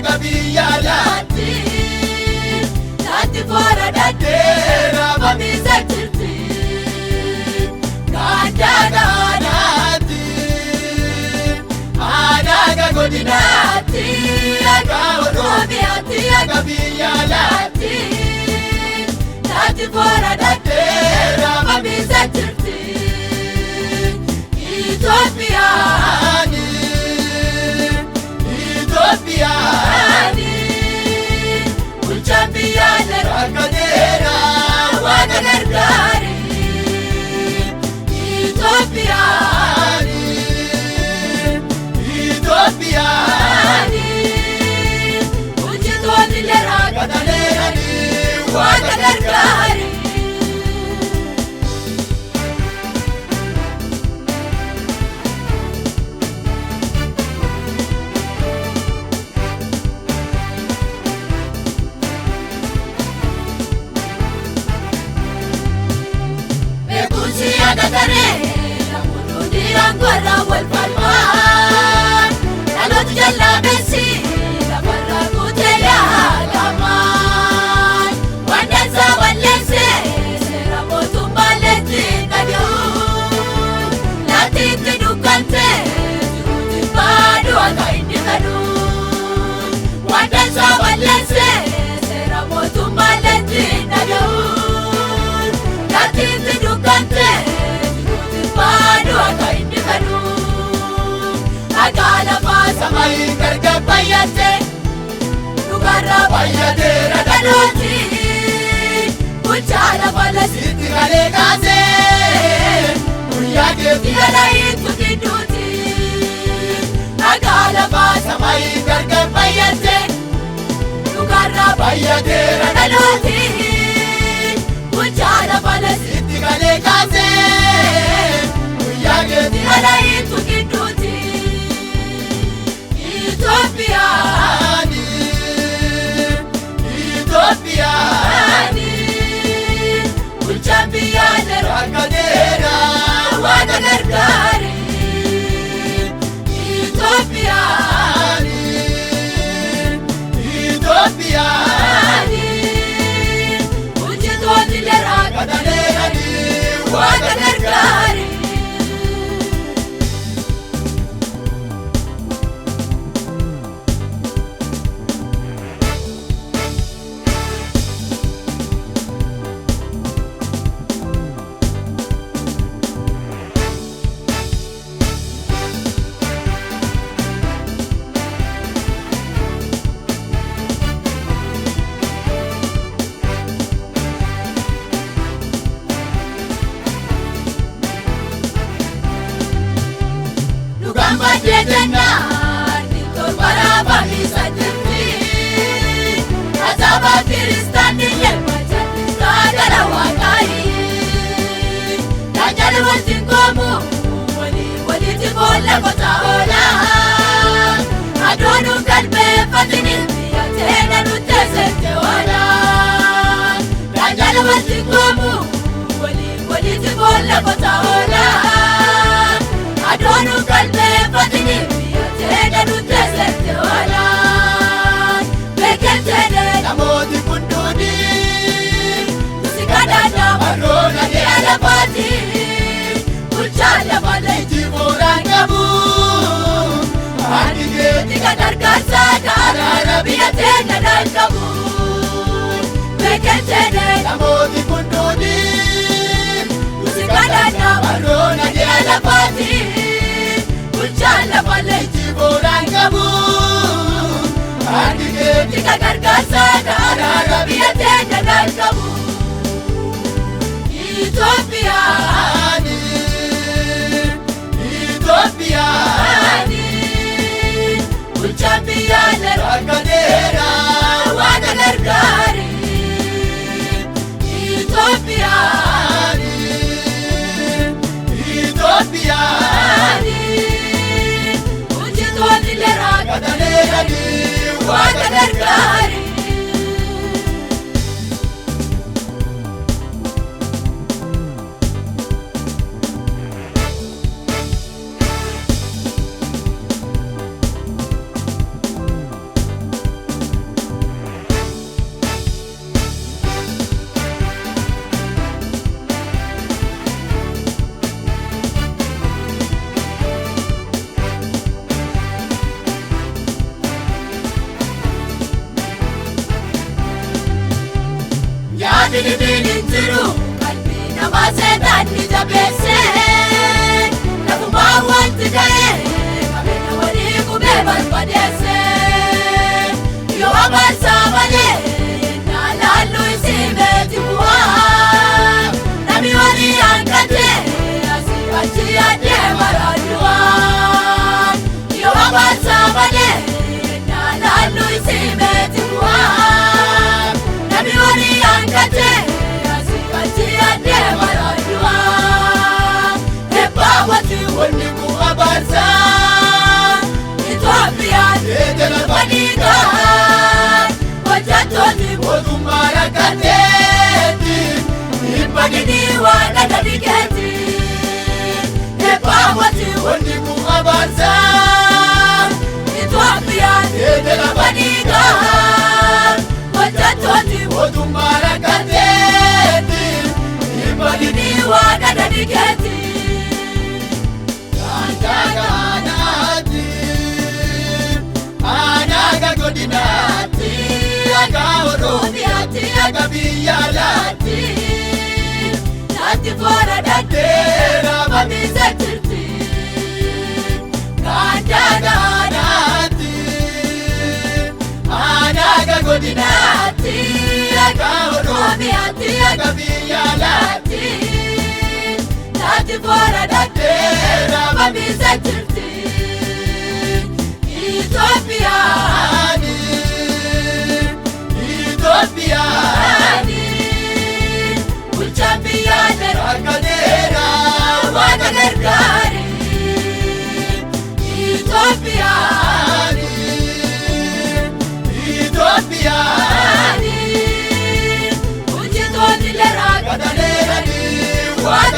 agabiyalati Tati fora datera mamisa tirti Gadaganati Adaga godinati Agaodobiati agabiyalati Tati fora datera mamisa tirti Ethiopiani Ethiopiani Ulchambiana Rakadera Waganergari Ethiopiani Ethiopiani Ulchitoni Rakadera Waganergari Agatare, la munudia ancora vuol palmar. La notte della bessi, la barra cutela la mai. Quando stava all'esse, sera molto maletti cadio. La tinte ducante, giuti padu aga indicadu. Quando stava all'esse, sera molto maletti cadio. La tinte ducante. Agala pasa mai karga bayate Nugara bayate raganoti Uchala bala siti gale gaze Uyage tigala itu kiduti Agala pasa mai karga bayate Nugara bayate raganoti Uchala bala siti gale gaze Uyage tigala itu kiduti Ethiopiani Ethiopiani Ulchambiana Rakadera Waganergari Ethiopiani Ethiopiani Ulchitoni Rakadera Waganergari Badena Nitor baraba misajirti Azaba kiristani yelmacha Sagala wakai Dajali wasingomu Wali tibola kota ola Adonu kalbe fatini Tena nutesete wala Dajali wasingomu Wali tibola kota ola Adonu kalbe fatini Tena nutesete wala Beketene Namodi kunduni Sikadana Marona de alapati Uchala bala ijivorangabu Adige Tika dargasa Kararabia tena dargabu Beketene Namodi kunduni Sikadana Marona de alapati Uchala bala ijivorangabu Adige Tika dargasa Kararabia tena dargabu Ethiopiani Ethiopiani Ulchambiana Rakadera Waganergari Ethiopiani Ethiopiani Ulchitoni Rakadera Waganergari Waadini binintiru qalbii namaa seetaanni jabeessee lafumaa wanti ta'ee qabeenya walii gubee barbadeessee yoo abaarsaa malee yennaa laallu isii beeti bu'aa namni walii hanqatee asii achi yaadee maraadu'aa yoo abaarsaa malee yennaa laallu isii beeti bu'aa namni walii hanqatee asii achi yaadee maraadu'aa eebbaa wati wanni bu'aa baarsaa Itoophiyaan eegala badiigaa hojjettoonni mootummaa rakkateetti dhibbadinii waan adadikeetti eebbaa wati wanni bu'aa baarsaa Itoophiyaan eegala badiigaa hojjettoonni mootummaa rakkateetti dhibbadinii waan adadikeetti Anaga godinati, aga oromiati, aga biyyalati. Nati fora datera babisa tirti. Kandaga nati, anaga godinati, aga oromiati, aga biyyalati. Nati fora datera babisa tirti. Itoophiyaani bulchaan biyyaa dargaggeera waan gargaari Itoophiyaani bulchitoonni leeraa gadaleerani waan